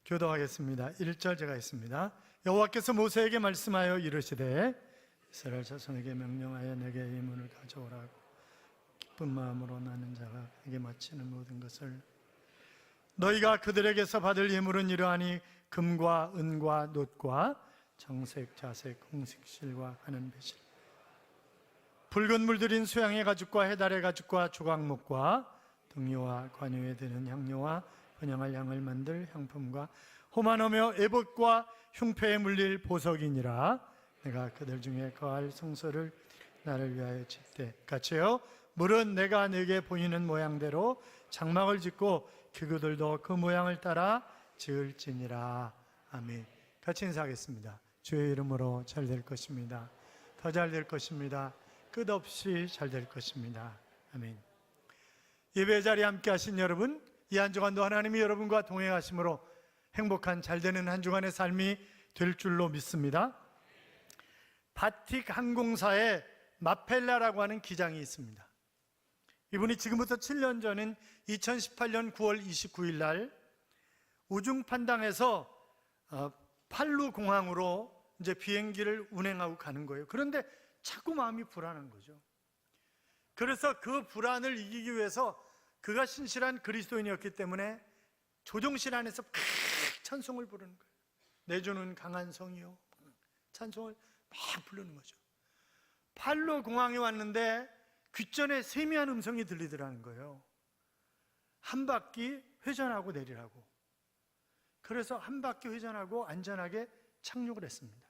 교도하겠습니다. 1절 제가 있습니다. 여호와께서 모세에게 말씀하여 이르시되 이스라엘 자손에게 명령하여 내게 이 문을 가져오라고 기쁜 마음으로 나는 자가 내게 마치는 모든 것을 너희가 그들에게서 받을 예물은 이러하니 금과 은과 놋과 정색, 자색, 홍식실과 가는 배실 붉은 물들인 수양의 가죽과 해달의 가죽과 조각목과 등유와 관유에 드는 향료와 번향할 향을 만들 향품과 호만하며 에봇과 흉패에 물릴 보석이니라. 내가 그들 중에 거할 성소를 나를 위하여 짓되 같이요 물은 내가 네게 보이는 모양대로 장막을 짓고 기구들도 그 모양을 따라 지을지니라. 아멘. 같이 인사하겠습니다. 주의 이름으로 잘 될 것입니다. 더 잘 될 것입니다. 끝없이 잘 될 것입니다. 아멘. 예배 자리에 함께 하신 여러분, 이 한 주간도 하나님이 여러분과 동행하심으로 행복한 잘되는 한 주간의 삶이 될 줄로 믿습니다. 바틱 항공사에 마펠라라고 하는 기장이 있습니다. 이분이 지금부터 7년 전인 2018년 9월 29일 날 우중판당에서 팔루 공항으로 이제 비행기를 운행하고 가는 거예요. 그런데 자꾸 마음이 불안한 거죠. 그래서 그 불안을 이기기 위해서 그가 신실한 그리스도인이었기 때문에 조종실 안에서 찬송을 부르는 거예요. 내 주는 강한 성이요, 찬송을 막 부르는 거죠. 팔로 공항에 왔는데 귓전에 세미한 음성이 들리더라는 거예요. 한 바퀴 회전하고 내리라고. 그래서 한 바퀴 회전하고 안전하게 착륙을 했습니다.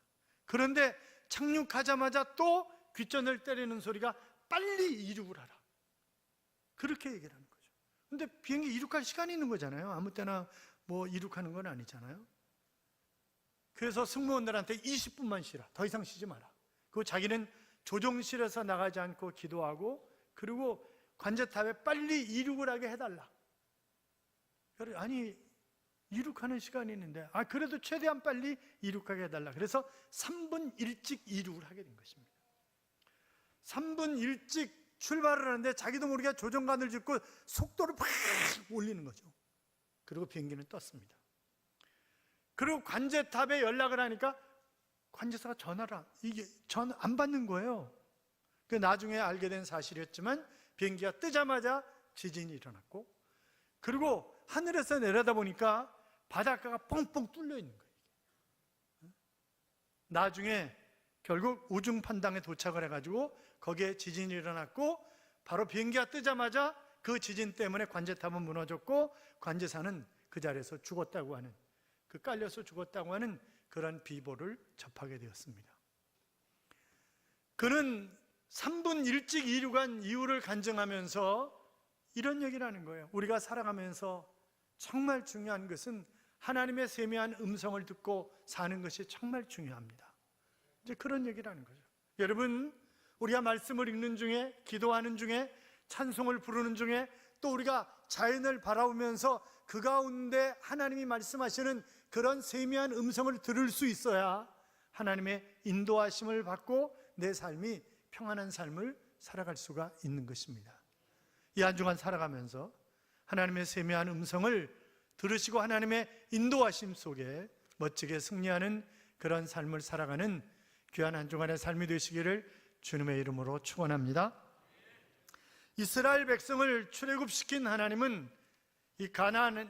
그런데 착륙하자마자 또 귓전을 때리는 소리가 빨리 이륙을 하라, 그렇게 얘기를 하는 거죠. 근데 비행기 이륙할 시간이 있는 거잖아요. 아무 때나 뭐 이륙하는 건 아니잖아요. 그래서 승무원들한테 20분만 쉬라, 더 이상 쉬지 마라. 그리고 자기는 조종실에서 나가지 않고 기도하고, 그리고 관제탑에 빨리 이륙을 하게 해달라. 아니, 이륙하는 시간이 있는데 그래도 최대한 빨리 이륙하게 해달라. 그래서 3분 일찍 이륙을 하게 된 것입니다. 3분 일찍 출발을 하는데 자기도 모르게 조종관을 짚고 속도를 팍 올리는 거죠. 그리고 비행기는 떴습니다. 그리고 관제탑에 연락을 하니까 관제사가 전화를 이게 전 안 받는 거예요. 그 나중에 알게 된 사실이었지만 비행기가 뜨자마자 지진이 일어났고, 그리고 하늘에서 내려다 보니까 바닷가가 뻥뻥 뚫려 있는 거예요. 나중에 결국 우중판당에 도착을 해가지고 거기에 지진이 일어났고, 바로 비행기가 뜨자마자 그 지진 때문에 관제탑은 무너졌고 관제사는 그 자리에서 죽었다고 하는, 그 깔려서 죽었다고 하는 그런 비보를 접하게 되었습니다. 그는 3분 일찍 이륙한 이유를 간증하면서 이런 얘기를 하는 거예요. 우리가 살아가면서 정말 중요한 것은 하나님의 세미한 음성을 듣고 사는 것이 정말 중요합니다. 이제 그런 얘기를 하는 거죠. 여러분, 우리가 말씀을 읽는 중에, 기도하는 중에, 찬송을 부르는 중에, 또 우리가 자연을 바라보면서 그 가운데 하나님이 말씀하시는 그런 세미한 음성을 들을 수 있어야 하나님의 인도하심을 받고 내 삶이 평안한 삶을 살아갈 수가 있는 것입니다. 이 한 주간 살아가면서 하나님의 세미한 음성을 들으시고 하나님의 인도하심 속에 멋지게 승리하는 그런 삶을 살아가는 귀한 한 주간의 삶이 되시기를 주님의 이름으로 축원합니다. 이스라엘 백성을 출애굽시킨 하나님은 이 가나안에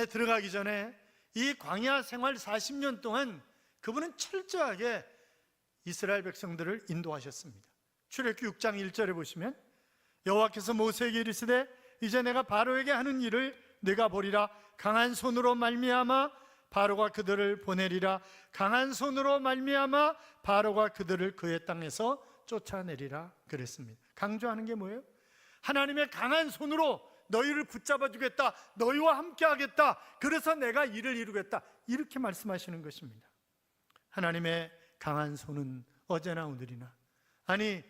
들어가기 전에 이 광야 생활 40년 동안 그분은 철저하게 이스라엘 백성들을 인도하셨습니다. 출애굽기 6장 1절에 보시면 여호와께서 모세에게 이르시되 이제 내가 바로에게 하는 일을 네가 보리라. 강한 손으로 말미암아 바로가 그들을 보내리라. 강한 손으로 말미암아 바로가 그들을 그의 땅에서 쫓아내리라 그랬습니다. 강조하는 게 뭐예요? 하나님의 강한 손으로 너희를 붙잡아 주겠다, 너희와 함께 하겠다, 그래서 내가 일을 이루겠다, 이렇게 말씀하시는 것입니다. 하나님의 강한 손은 어제나 오늘이나, 아니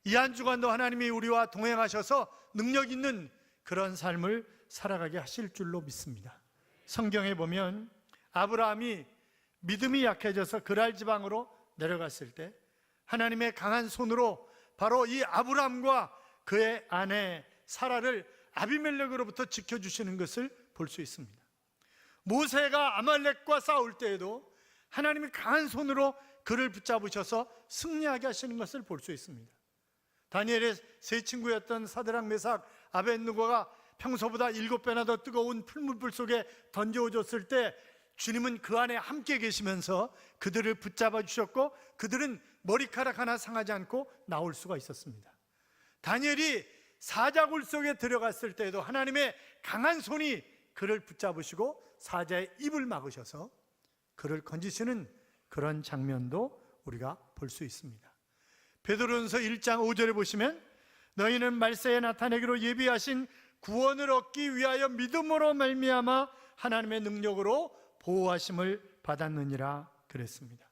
이 한 주간도 하나님이 우리와 동행하셔서 능력 있는 그런 삶을 살아가게 하실 줄로 믿습니다. 성경에 보면 아브라함이 믿음이 약해져서 그랄 지방으로 내려갔을 때 하나님의 강한 손으로 바로 이 아브라함과 그의 아내 사라를 아비멜렉으로부터 지켜주시는 것을 볼 수 있습니다. 모세가 아말렉과 싸울 때에도 하나님이 강한 손으로 그를 붙잡으셔서 승리하게 하시는 것을 볼 수 있습니다. 다니엘의 세 친구였던 사드락, 메삭, 아벳느고가 평소보다 7배나 더 뜨거운 풀무불 속에 던져줬을 때 주님은 그 안에 함께 계시면서 그들을 붙잡아 주셨고 그들은 머리카락 하나 상하지 않고 나올 수가 있었습니다. 다니엘이 사자굴 속에 들어갔을 때에도 하나님의 강한 손이 그를 붙잡으시고 사자의 입을 막으셔서 그를 건지시는 그런 장면도 우리가 볼 수 있습니다. 베드로전서 1장 5절에 보시면 너희는 말세에 나타내기로 예비하신 구원을 얻기 위하여 믿음으로 말미암아 하나님의 능력으로 보호하심을 받았느니라 그랬습니다.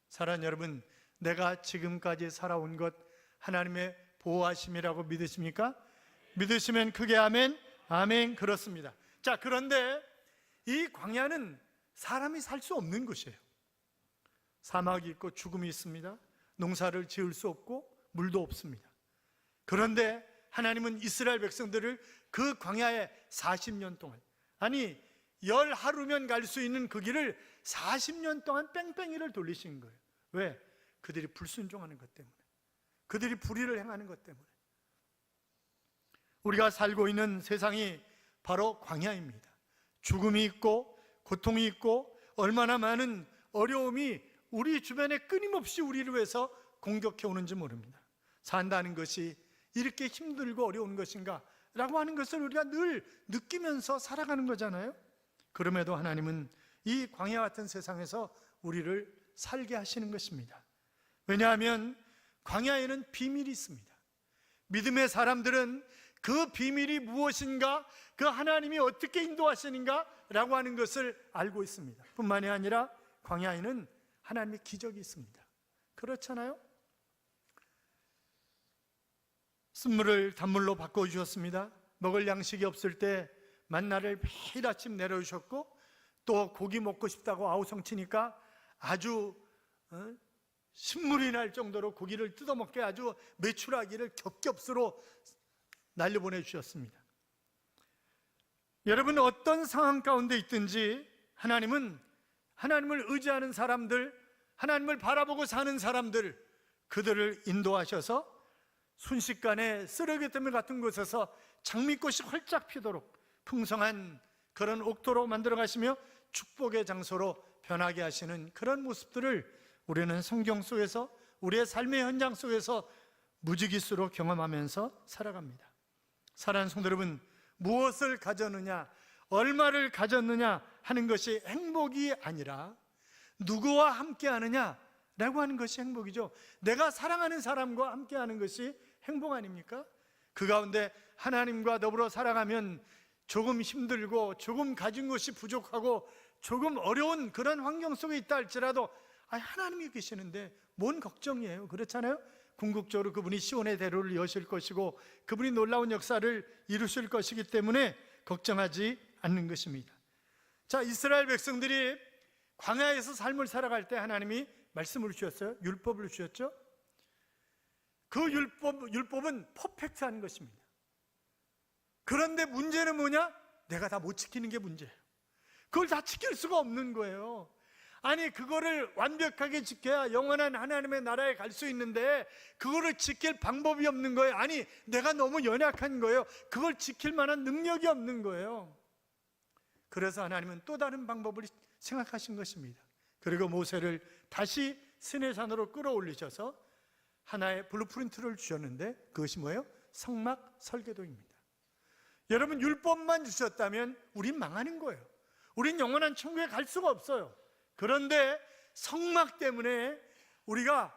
사랑하는 여러분, 내가 지금까지 살아온 것 하나님의 보호하심이라고 믿으십니까? 믿으시면 크게 아멘. 아멘. 그렇습니다. 자, 그런데 이 광야는 사람이 살 수 없는 곳이에요. 사막이 있고 죽음이 있습니다. 농사를 지을 수 없고 물도 없습니다. 그런데 하나님은 이스라엘 백성들을 그 광야에 40년 동안, 아니 10하루면 갈 수 있는 그 길을 40년 동안 뺑뺑이를 돌리신 거예요. 왜? 그들이 불순종하는 것 때문에, 그들이 불의를 행하는 것 때문에. 우리가 살고 있는 세상이 바로 광야입니다. 죽음이 있고 고통이 있고 얼마나 많은 어려움이 우리 주변에 끊임없이 우리를 위해서 공격해 오는지 모릅니다. 산다는 것이 이렇게 힘들고 어려운 것인가 라고 하는 것을 우리가 늘 느끼면서 살아가는 거잖아요. 그럼에도 하나님은 이 광야 같은 세상에서 우리를 살게 하시는 것입니다. 왜냐하면 광야에는 비밀이 있습니다. 믿음의 사람들은 그 비밀이 무엇인가, 그 하나님이 어떻게 인도하시는가 라고 하는 것을 알고 있습니다. 뿐만이 아니라 광야에는 하나님의 기적이 있습니다. 그렇잖아요? 쓴물을 단물로 바꿔주셨습니다. 먹을 양식이 없을 때 만나를 매일 아침 내려주셨고, 또 고기 먹고 싶다고 아우성치니까 아주 신물이 날 정도로 고기를 뜯어먹게 아주 메추라기를 겹겹수로 날려보내 주셨습니다. 여러분, 어떤 상황 가운데 있든지 하나님은 하나님을 의지하는 사람들, 하나님을 바라보고 사는 사람들, 그들을 인도하셔서 순식간에 쓰레기더미 같은 곳에서 장미꽃이 활짝 피도록 풍성한 그런 옥토로 만들어 가시며 축복의 장소로 변하게 하시는 그런 모습들을 우리는 성경 속에서, 우리의 삶의 현장 속에서 무지기수로 경험하면서 살아갑니다. 사랑하는 성도 여러분, 무엇을 가졌느냐, 얼마를 가졌느냐 하는 것이 행복이 아니라 누구와 함께 하느냐라고 하는 것이 행복이죠. 내가 사랑하는 사람과 함께 하는 것이 행복 아닙니까? 그 가운데 하나님과 더불어 살아가면 조금 힘들고 조금 가진 것이 부족하고 조금 어려운 그런 환경 속에 있다 할지라도 하나님이 계시는데 뭔 걱정이에요? 그렇잖아요? 궁극적으로 그분이 시온의 대로를 여실 것이고 그분이 놀라운 역사를 이루실 것이기 때문에 걱정하지 않는 것입니다. 자, 이스라엘 백성들이 광야에서 삶을 살아갈 때 하나님이 말씀을 주셨어요. 율법을 주셨죠. 그 율법은 퍼펙트한 것입니다. 그런데 문제는 뭐냐? 내가 다 못 지키는 게 문제예요. 그걸 다 지킬 수가 없는 거예요. 아니, 그거를 완벽하게 지켜야 영원한 하나님의 나라에 갈 수 있는데 그거를 지킬 방법이 없는 거예요. 아니, 내가 너무 연약한 거예요. 그걸 지킬 만한 능력이 없는 거예요. 그래서 하나님은 또 다른 방법을 생각하신 것입니다. 그리고 모세를 다시 시내산으로 끌어올리셔서 하나의 블루프린트를 주셨는데 그것이 뭐예요? 성막 설계도입니다. 여러분, 율법만 주셨다면 우린 망하는 거예요. 우린 영원한 천국에 갈 수가 없어요. 그런데 성막 때문에 우리가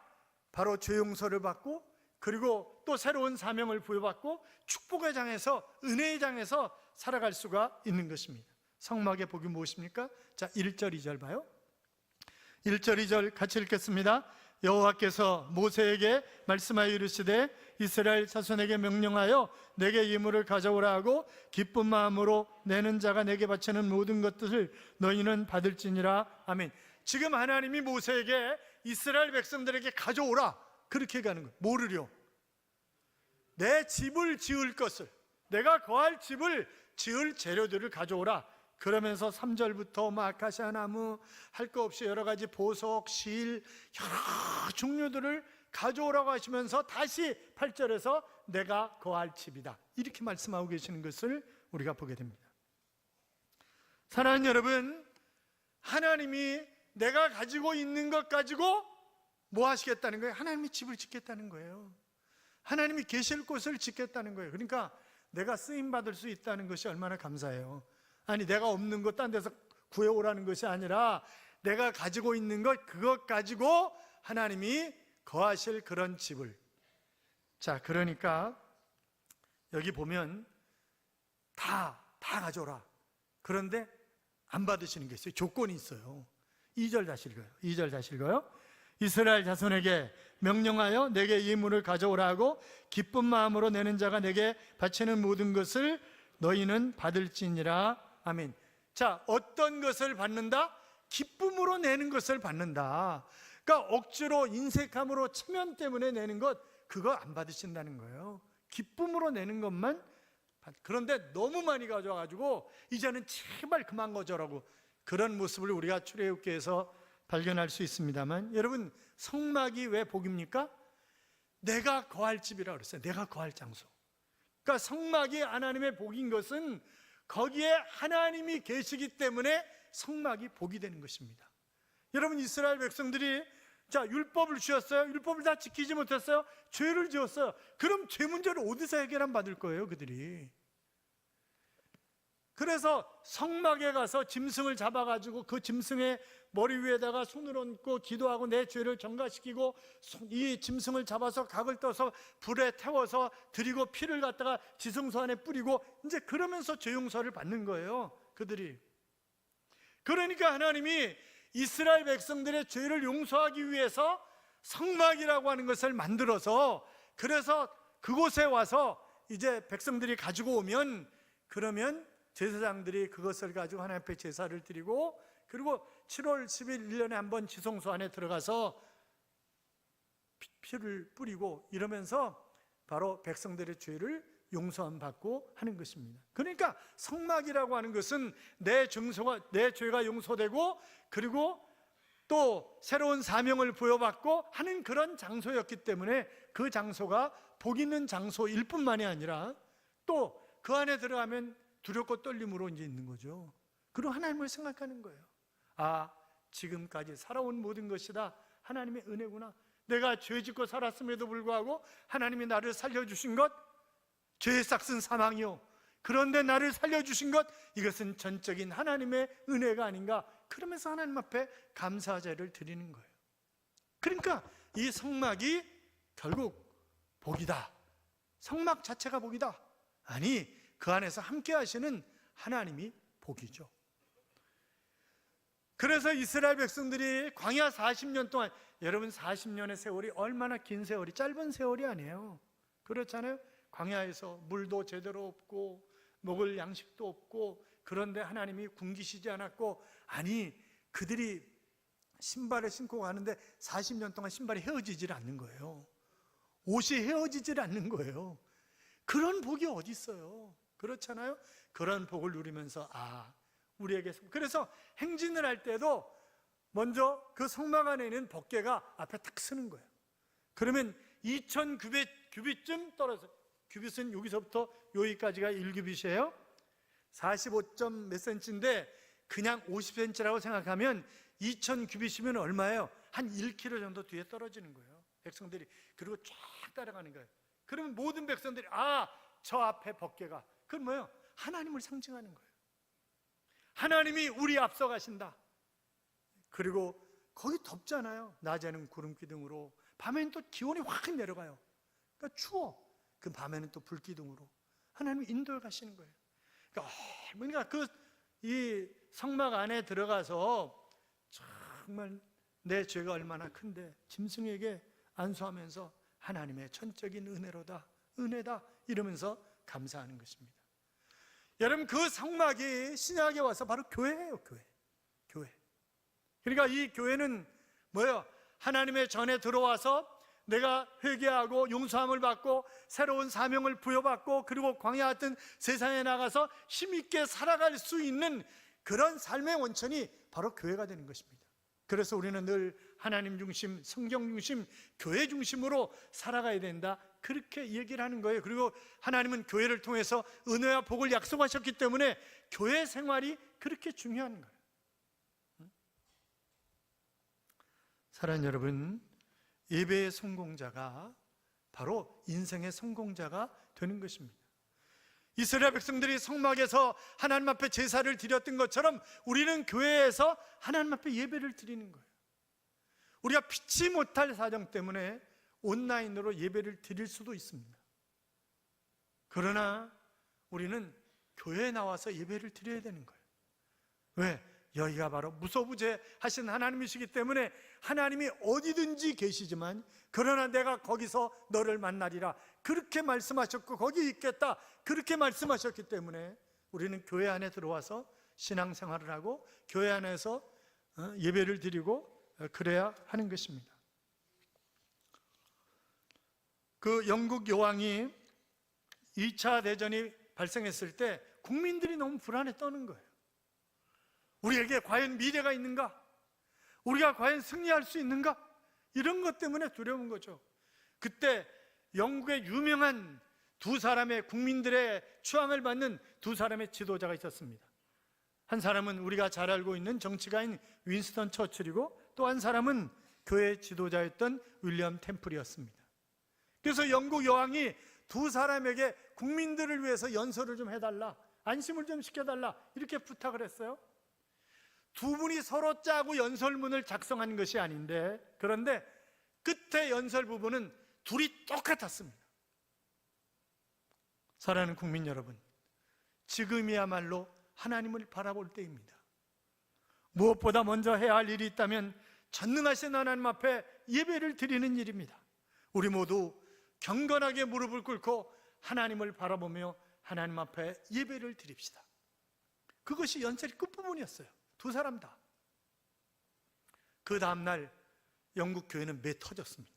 바로 죄 용서를 받고, 그리고 또 새로운 사명을 부여받고 축복의 장에서, 은혜의 장에서 살아갈 수가 있는 것입니다. 성막의 복이 무엇입니까? 자, 1절 2절 봐요. 1절 2절 같이 읽겠습니다. 여호와께서 모세에게 말씀하여 이르시되 이스라엘 자손에게 명령하여 내게 예물을 가져오라 하고 기쁜 마음으로 내는 자가 내게 바치는 모든 것들을 너희는 받을지니라. 아멘. 지금 하나님이 모세에게 이스라엘 백성들에게 가져오라 그렇게 가는 거예요. 뭐를요? 내 집을 지을 것을, 내가 거할 집을 지을 재료들을 가져오라, 그러면서 3절부터 아카시아 나무, 할 거 없이 여러 가지 보석, 실, 여러 종류들을 가져오라고 하시면서 다시 8절에서 내가 거할 집이다, 이렇게 말씀하고 계시는 것을 우리가 보게 됩니다. 사랑하는 여러분, 하나님이 내가 가지고 있는 것 가지고 뭐 하시겠다는 거예요? 하나님이 집을 짓겠다는 거예요. 하나님이 계실 곳을 짓겠다는 거예요. 그러니까 내가 쓰임받을 수 있다는 것이 얼마나 감사해요. 아니, 내가 없는 것 딴 데서 구해오라는 것이 아니라 내가 가지고 있는 것, 그것 가지고 하나님이 거하실 그런 집을. 자, 그러니까 여기 보면 다 가져라. 그런데 안 받으시는 게 있어요. 조건이 있어요. 2절 다시 읽어요. 2절 다시 읽어요. 이스라엘 자손에게 명령하여 내게 예물을 가져오라 하고 기쁜 마음으로 내는 자가 내게 바치는 모든 것을 너희는 받을지니라. 아멘. 자, 어떤 것을 받는다? 기쁨으로 내는 것을 받는다. 그러니까 억지로 인색함으로 체면 때문에 내는 것, 그거 안 받으신다는 거예요. 기쁨으로 내는 것만. 그런데 너무 많이 가져와가지고 이제는 제발 그만 가져라고, 그런 모습을 우리가 출애굽기에서 발견할 수 있습니다만, 여러분, 성막이 왜 복입니까? 내가 거할 집이라고 그랬어요. 내가 거할 장소. 그러니까 성막이 하나님의 복인 것은 거기에 하나님이 계시기 때문에 성막이 복이 되는 것입니다. 여러분, 이스라엘 백성들이 자, 율법을 주셨어요. 율법을 다 지키지 못했어요. 죄를 지었어요. 그럼 죄 문제를 어디서 해결안 받을 거예요, 그들이? 그래서 성막에 가서 짐승을 잡아가지고 그 짐승의 머리 위에다가 손을 얹고 기도하고 내 죄를 전가시키고, 이 짐승을 잡아서 각을 떠서 불에 태워서 드리고 피를 갖다가 지성소 안에 뿌리고, 이제 그러면서 죄 용서를 받는 거예요, 그들이. 그러니까 하나님이 이스라엘 백성들의 죄를 용서하기 위해서 성막이라고 하는 것을 만들어서, 그래서 그곳에 와서 이제 백성들이 가지고 오면, 그러면 제사장들이 그것을 가지고 하나님 앞에 제사를 드리고, 그리고 7월 10일 1년에 한 번 지성소 안에 들어가서 피를 뿌리고 이러면서 바로 백성들의 죄를 용서함 받고 하는 것입니다. 그러니까 성막이라고 하는 것은 내 죄가 용서되고, 그리고 또 새로운 사명을 부여받고 하는 그런 장소였기 때문에 그 장소가 복 있는 장소일 뿐만이 아니라 또 그 안에 들어가면 두렵고 떨림으로 이제 있는 거죠. 그리고 하나님을 생각하는 거예요. 아, 지금까지 살아온 모든 것이 다 하나님의 은혜구나. 내가 죄 짓고 살았음에도 불구하고 하나님이 나를 살려주신 것, 죄의 싹은 사망이요, 그런데 나를 살려주신 것, 이것은 전적인 하나님의 은혜가 아닌가. 그러면서 하나님 앞에 감사제를 드리는 거예요. 그러니까 이 성막이 결국 복이다. 성막 자체가 복이다. 아니, 그 안에서 함께 하시는 하나님이 복이죠. 그래서 이스라엘 백성들이 광야 40년 동안, 여러분 40년의 세월이 얼마나 긴 세월이, 짧은 세월이 아니에요. 그렇잖아요. 광야에서 물도 제대로 없고 먹을 양식도 없고, 그런데 하나님이 굶기시지 않았고, 아니, 그들이 신발을 신고 가는데 40년 동안 신발이 헤어지질 않는 거예요. 옷이 헤어지질 않는 거예요. 그런 복이 어디 있어요? 그렇잖아요. 그런 복을 누리면서 우리에게, 그래서 행진을 할 때도 먼저 그 성막 안에 있는 법궤가 앞에 탁 서는 거예요. 그러면 2000규빗쯤 떨어져. 규빗은 여기서부터 여기까지가 1규빗이에요. 45점 몇 센치인데 그냥 50cm라고 생각하면 2000규빗이면 얼마예요? 한 1km 정도 뒤에 떨어지는 거예요, 백성들이. 그리고 쫙 따라가는 거예요. 그러면 모든 백성들이 저 앞에 법궤가, 그건 뭐예요? 하나님을 상징하는 거예요. 하나님이 우리 앞서 가신다. 그리고 거기 덥잖아요. 낮에는 구름 기둥으로, 밤에는 또 기온이 확 내려가요. 그러니까 추워. 그 밤에는 또 불 기둥으로 하나님이 인도해 가시는 거예요. 그러니까 이 성막 안에 들어가서 정말 내 죄가 얼마나 큰데 짐승에게 안수하면서 하나님의 전적인 은혜로다, 은혜다, 이러면서 감사하는 것입니다. 여러분, 그 성막이 신약에 와서 바로 교회예요. 교회. 그러니까 이 교회는 뭐예요? 하나님의 전에 들어와서 내가 회개하고 용서함을 받고 새로운 사명을 부여받고, 그리고 광야 같은 세상에 나가서 힘있게 살아갈 수 있는 그런 삶의 원천이 바로 교회가 되는 것입니다. 그래서 우리는 늘 하나님 중심, 성경 중심, 교회 중심으로 살아가야 된다, 그렇게 얘기를 하는 거예요. 그리고 하나님은 교회를 통해서 은혜와 복을 약속하셨기 때문에 교회 생활이 그렇게 중요한 거예요. 사랑하는 여러분, 예배의 성공자가 바로 인생의 성공자가 되는 것입니다. 이스라엘 백성들이 성막에서 하나님 앞에 제사를 드렸던 것처럼 우리는 교회에서 하나님 앞에 예배를 드리는 거예요. 우리가 피치 못할 사정 때문에 온라인으로 예배를 드릴 수도 있습니다. 그러나 우리는 교회에 나와서 예배를 드려야 되는 거예요. 왜? 여기가 바로 무소부재하신 하나님이시기 때문에 하나님이 어디든지 계시지만 그러나 내가 거기서 너를 만나리라 그렇게 말씀하셨고 거기 있겠다 그렇게 말씀하셨기 때문에 우리는 교회 안에 들어와서 신앙생활을 하고 교회 안에서 예배를 드리고 그래야 하는 것입니다. 그 영국 여왕이 2차 대전이 발생했을 때 국민들이 너무 불안에 떠는 거예요. 우리에게 과연 미래가 있는가? 우리가 과연 승리할 수 있는가? 이런 것 때문에 두려운 거죠. 그때 영국의 유명한 두 사람의 국민들의 추앙을 받는 두 사람의 지도자가 있었습니다. 한 사람은 우리가 잘 알고 있는 정치가인 윈스턴 처칠이고 또 한 사람은 교회 지도자였던 윌리엄 템플이었습니다. 그래서 영국 여왕이 두 사람에게 국민들을 위해서 연설을 좀 해달라, 안심을 좀 시켜달라 이렇게 부탁을 했어요. 두 분이 서로 짜고 연설문을 작성한 것이 아닌데 그런데 끝에 연설 부분은 둘이 똑같았습니다. 사랑하는 국민 여러분, 지금이야말로 하나님을 바라볼 때입니다. 무엇보다 먼저 해야 할 일이 있다면 전능하신 하나님 앞에 예배를 드리는 일입니다. 우리 모두 경건하게 무릎을 꿇고 하나님을 바라보며 하나님 앞에 예배를 드립시다. 그것이 연설의 끝부분이었어요. 두 사람 다. 그 다음날 영국 교회는 매 터졌습니다.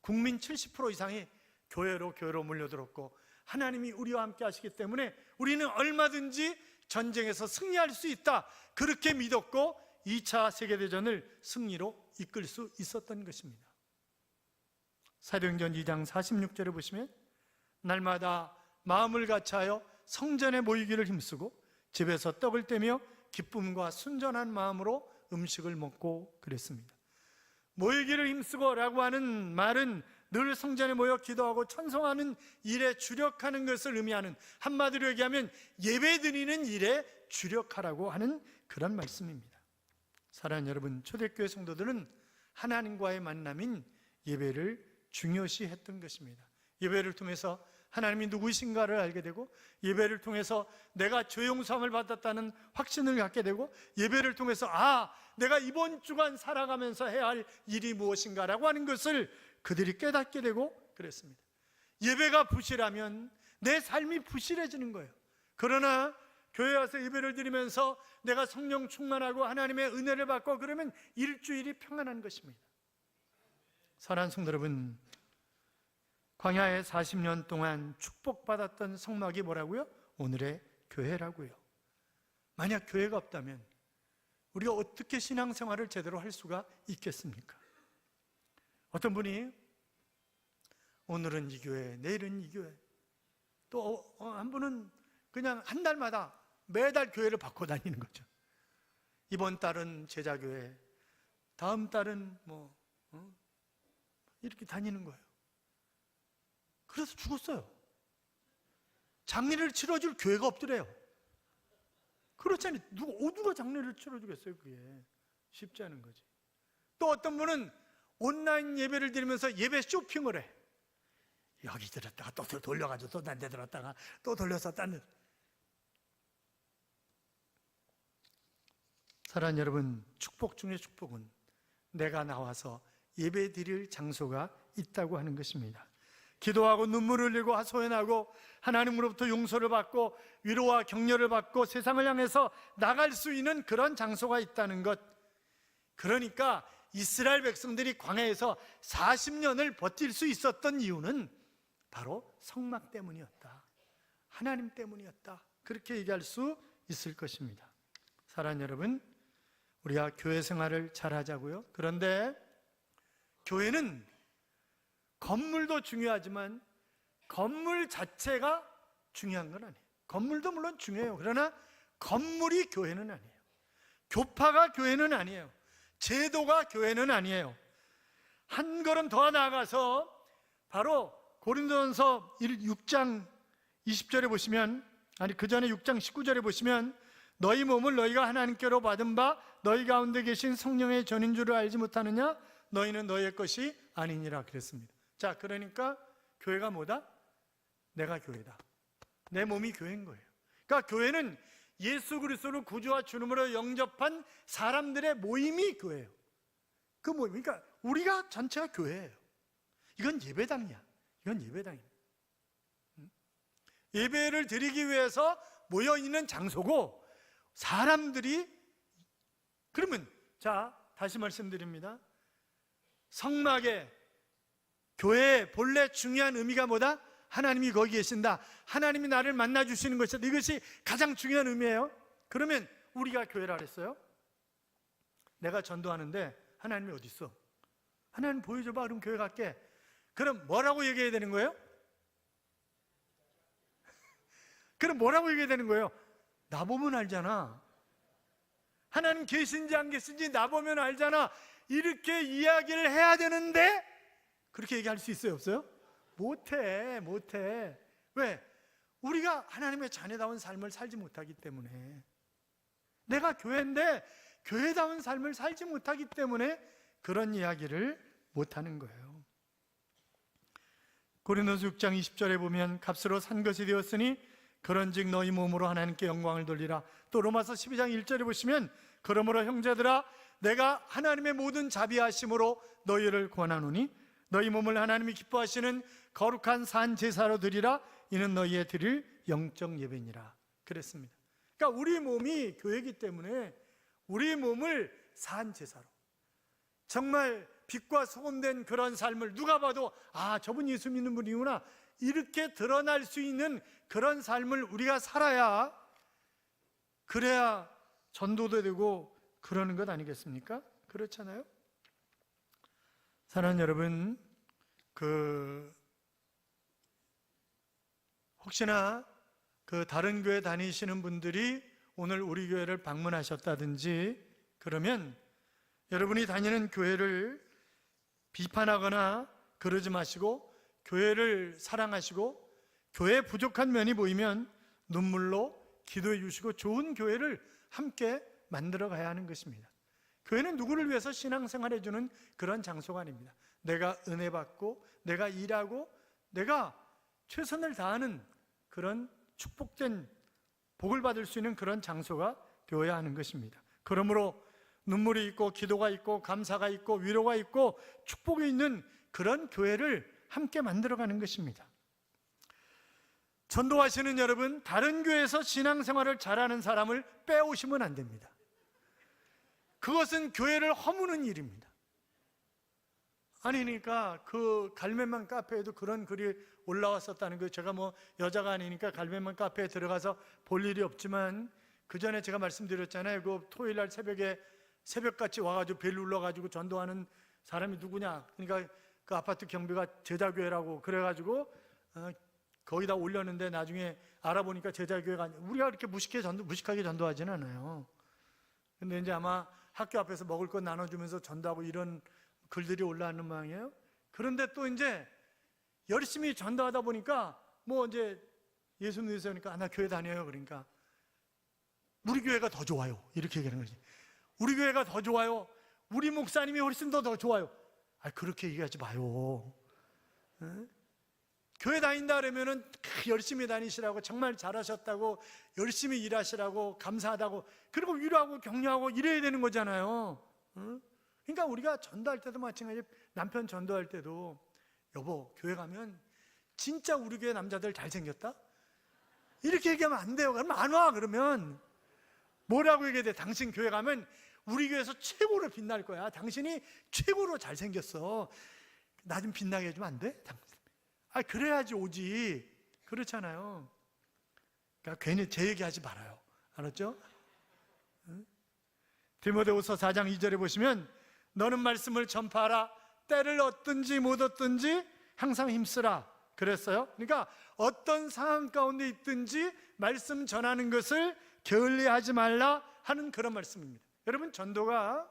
국민 70% 이상이 교회로 몰려들었고 하나님이 우리와 함께 하시기 때문에 우리는 얼마든지 전쟁에서 승리할 수 있다 그렇게 믿었고 2차 세계대전을 승리로 이끌 수 있었던 것입니다. 사도행전 2장 46절에 보시면 날마다 마음을 같이하여 성전에 모이기를 힘쓰고 집에서 떡을 떼며 기쁨과 순전한 마음으로 음식을 먹고 그랬습니다. 모이기를 힘쓰고 라고 하는 말은 늘 성전에 모여 기도하고 찬송하는 일에 주력하는 것을 의미하는, 한마디로 얘기하면 예배드리는 일에 주력하라고 하는 그런 말씀입니다. 사랑하는 여러분, 초대교회 성도들은 하나님과의 만남인 예배를 중요시 했던 것입니다. 예배를 통해서 하나님이 누구이신가를 알게 되고 예배를 통해서 내가 죄 용서함을 받았다는 확신을 갖게 되고 예배를 통해서 내가 이번 주간 살아가면서 해야 할 일이 무엇인가라고 하는 것을 그들이 깨닫게 되고 그랬습니다. 예배가 부실하면 내 삶이 부실해지는 거예요. 그러나 교회 와서 예배를 드리면서 내가 성령 충만하고 하나님의 은혜를 받고 그러면 일주일이 평안한 것입니다. 사랑하는 성도 여러분, 광야에 40년 동안 축복받았던 성막이 뭐라고요? 오늘의 교회라고요. 만약 교회가 없다면 우리가 어떻게 신앙생활을 제대로 할 수가 있겠습니까? 어떤 분이 오늘은 이 교회, 내일은 이 교회, 또 한 분은 그냥 한 달마다 매달 교회를 바꿔 다니는 거죠. 이번 달은 제자교회, 다음 달은 이렇게 다니는 거예요. 그래서 죽었어요. 장례를 치러줄 교회가 없더래요. 그렇잖아요. 누가 장례를 치러주겠어요? 그게 쉽지 않은 거지. 또 어떤 분은 온라인 예배를 드리면서 예배 쇼핑을 해. 여기 들었다가 또 돌려가지고 또 딴 데 들었다가 또 돌려서 딴 데. 사랑하는 여러분, 축복 중에 축복은 내가 나와서 예배 드릴 장소가 있다고 하는 것입니다. 기도하고 눈물을 흘리고 하소연하고 하나님으로부터 용서를 받고 위로와 격려를 받고 세상을 향해서 나갈 수 있는 그런 장소가 있다는 것. 그러니까 이스라엘 백성들이 광야에서 40년을 버틸 수 있었던 이유는 바로 성막 때문이었다, 하나님 때문이었다, 그렇게 얘기할 수 있을 것입니다. 사랑하는 여러분, 우리가 교회 생활을 잘하자고요. 그런데 교회는 건물도 중요하지만 건물 자체가 중요한 건 아니에요. 건물도 물론 중요해요. 그러나 건물이 교회는 아니에요. 교파가 교회는 아니에요. 제도가 교회는 아니에요. 한 걸음 더 나아가서 바로 고린도전서 6장 20절에 보시면, 아니 그 전에 6장 19절에 보시면, 너희 몸을 너희가 하나님께로 받은 바 너희 가운데 계신 성령의 전인 줄을 알지 못하느냐? 너희는 너희의 것이 아니니라 그랬습니다. 자, 그러니까 교회가 뭐다? 내가 교회다. 내 몸이 교회인 거예요. 그러니까 교회는 예수 그리스도를 구주와 주님으로 영접한 사람들의 모임이 교회예요. 그 모임, 그러니까 우리가 전체가 교회예요. 이건 예배당이야. 이건 예배당이에요. 예배를 드리기 위해서 모여있는 장소고, 사람들이, 그러면 자 다시 말씀드립니다. 성막의 교회의 본래 중요한 의미가 뭐다? 하나님이 거기 계신다. 하나님이 나를 만나주시는 것이다. 이것이 가장 중요한 의미예요. 그러면 우리가 교회라 그랬어요. 내가 전도하는데 하나님이 어디 있어? 하나님 보여줘봐. 그럼 교회 갈게. 그럼 뭐라고 얘기해야 되는 거예요? 그럼 뭐라고 얘기해야 되는 거예요? 나보면 알잖아. 하나님 계신지 안 계신지 나보면 알잖아. 이렇게 이야기를 해야 되는데 그렇게 얘기할 수 있어요? 없어요? 못해. 왜? 우리가 하나님의 자녀다운 삶을 살지 못하기 때문에. 내가 교회인데 교회다운 삶을 살지 못하기 때문에 그런 이야기를 못하는 거예요. 고린도서 6장 20절에 보면, 값으로 산 것이 되었으니 그런즉 너희 몸으로 하나님께 영광을 돌리라. 또 로마서 12장 1절에 보시면, 그러므로 형제들아 내가 하나님의 모든 자비하심으로 너희를 권하노니 너희 몸을 하나님이 기뻐하시는 거룩한 산 제사로 드리라. 이는 너희의 드릴 영적 예배니라 그랬습니다. 그러니까 우리 몸이 교회이기 때문에 우리 몸을 산 제사로, 정말 빛과 소금된 그런 삶을 누가 봐도 아, 저분 예수 믿는 분이구나, 이렇게 드러날 수 있는 그런 삶을 우리가 살아야, 그래야 전도도 되고 그러는 것 아니겠습니까? 그렇잖아요? 사랑하는 여러분, 혹시나 다른 교회 다니시는 분들이 오늘 우리 교회를 방문하셨다든지 그러면 여러분이 다니는 교회를 비판하거나 그러지 마시고, 교회를 사랑하시고 교회에 부족한 면이 보이면 눈물로 기도해 주시고 좋은 교회를 함께 만들어 가야 하는 것입니다. 교회는 누구를 위해서 신앙생활해 주는 그런 장소가 아닙니다. 내가 은혜 받고 내가 일하고 내가 최선을 다하는 그런 축복된 복을 받을 수 있는 그런 장소가 되어야 하는 것입니다. 그러므로 눈물이 있고 기도가 있고 감사가 있고 위로가 있고 축복이 있는 그런 교회를 함께 만들어가는 것입니다. 전도하시는 여러분, 다른 교회에서 신앙생활을 잘하는 사람을 빼오시면 안 됩니다. 그것은 교회를 허무는 일입니다. 아니, 그러니까 그 갈매만 카페에도 그런 글이 올라왔었다는 거, 제가 뭐 여자가 아니니까 갈매만 카페에 들어가서 볼 일이 없지만, 그 전에 제가 말씀드렸잖아요. 그 토요일 날 새벽같이 와가지고 벨 눌러가지고 전도하는 사람이 누구냐? 그러니까 그 아파트 경비가 제자교회라고 그래가지고 거기다 올렸는데 나중에 알아보니까 제자교회가 아니에요. 우리가 그렇게 무식하게 전도하지는 않아요. 근데 이제 아마 학교 앞에서 먹을 것 나눠주면서 전도하고 이런 글들이 올라오는 모양이에요. 그런데 또 이제 열심히 전도하다 보니까 뭐 이제 예수 믿으니까 나 교회 다녀요. 그러니까 우리 교회가 더 좋아요. 이렇게 얘기하는 거지. 우리 교회가 더 좋아요. 우리 목사님이 훨씬 더 좋아요. 그렇게 얘기하지 마요. 응? 교회 다닌다 그러면은 열심히 다니시라고, 정말 잘하셨다고, 열심히 일하시라고, 감사하다고, 그리고 위로하고 격려하고 이래야 되는 거잖아요. 응? 그러니까 우리가 전도할 때도 마찬가지, 남편 전도할 때도 여보 교회 가면 진짜 우리 교회 남자들 잘생겼다? 이렇게 얘기하면 안 돼요. 그러면 안 와. 그러면 뭐라고 얘기해야 돼? 당신 교회 가면 우리 교회에서 최고로 빛날 거야. 당신이 최고로 잘생겼어. 나 좀 빛나게 해주면 안 돼? 그래야지 오지. 그렇잖아요. 그러니까 괜히 제 얘기하지 말아요. 알았죠? 응? 디모데후서 4장 2절에 보시면 너는 말씀을 전파하라. 때를 얻든지 못 얻든지 항상 힘쓰라 그랬어요. 그러니까 어떤 상황 가운데 있든지 말씀 전하는 것을 게을리하지 말라 하는 그런 말씀입니다. 여러분, 전도가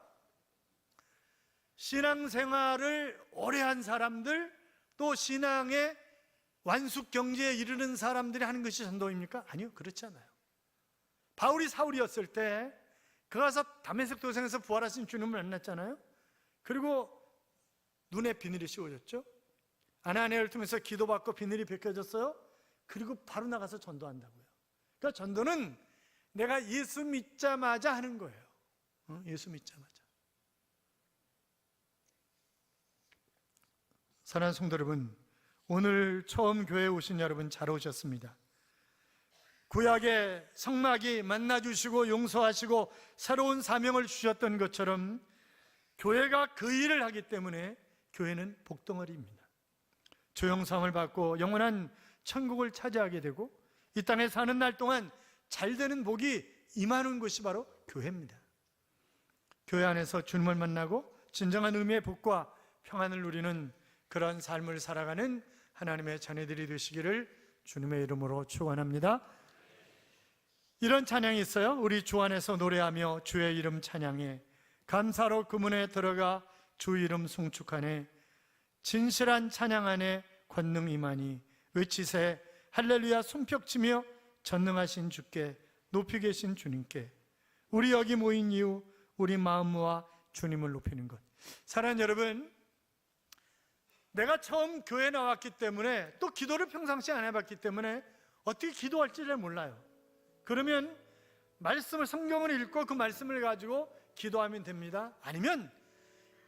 신앙생활을 오래 한 사람들, 또 신앙의 완숙 경지에 이르는 사람들이 하는 것이 전도입니까? 아니요, 그렇지 않아요. 바울이 사울이었을 때 그 가서 다메섹 도상에서 부활하신 주님을 만났잖아요. 그리고 눈에 비늘이 씌워졌죠. 아나니아를 통해서 기도받고 비늘이 벗겨졌어요. 그리고 바로 나가서 전도한다고요. 그러니까 전도는 내가 예수 믿자마자 하는 거예요. 예수 믿자마자. 사랑하는 성도 여러분, 오늘 처음 교회에 오신 여러분 잘 오셨습니다. 구약의 성막이 만나주시고 용서하시고 새로운 사명을 주셨던 것처럼 교회가 그 일을 하기 때문에 교회는 복덩어리입니다. 조영상을 받고 영원한 천국을 차지하게 되고 이 땅에 사는 날 동안 잘 되는 복이 임하는 곳이 바로 교회입니다. 교회 안에서 주님을 만나고 진정한 의미의 복과 평안을 누리는 그런 삶을 살아가는 하나님의 자녀들이 되시기를 주님의 이름으로 축원합니다. 이런 찬양이 있어요. 우리 주 안에서 노래하며 주의 이름 찬양해 감사로 그 문에 들어가 주 이름 송축하네 진실한 찬양 안에 권능 임하니 외치세 할렐루야 손뼉치며 전능하신 주께 높이 계신 주님께 우리 여기 모인 이유 우리 마음 모아 주님을 높이는 것. 사랑하는 여러분, 내가 처음 교회에 나왔기 때문에 또 기도를 평상시에 안 해봤기 때문에 어떻게 기도할지를 몰라요. 그러면 말씀을 성경을 읽고 그 말씀을 가지고 기도하면 됩니다. 아니면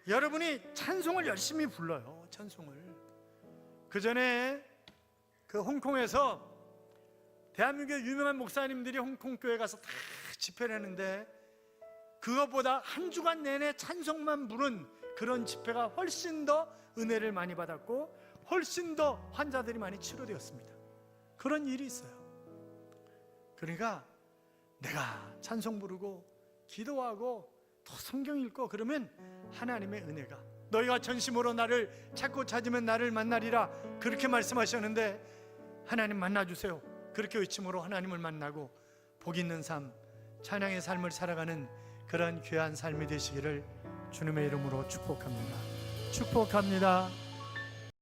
여러분이 찬송을 열심히 불러요. 찬송을. 그 전에 그 홍콩에서 대한민국의 유명한 목사님들이 홍콩 교회 가서 다 집회를 했는데 그것보다 한 주간 내내 찬송만 부른 그런 집회가 훨씬 더 은혜를 많이 받았고 훨씬 더 환자들이 많이 치료되었습니다. 그런 일이 있어요. 그러니까 내가 찬송 부르고 기도하고 또 성경 읽고 그러면 하나님의 은혜가 너희가 전심으로 나를 찾고 찾으면 나를 만나리라 그렇게 말씀하셨는데 하나님 만나주세요. 그렇게 외침으로 하나님을 만나고 복 있는 삶, 찬양의 삶을 살아가는 그런 귀한 삶이 되시기를 주님의 이름으로 축복합니다. 축복합니다.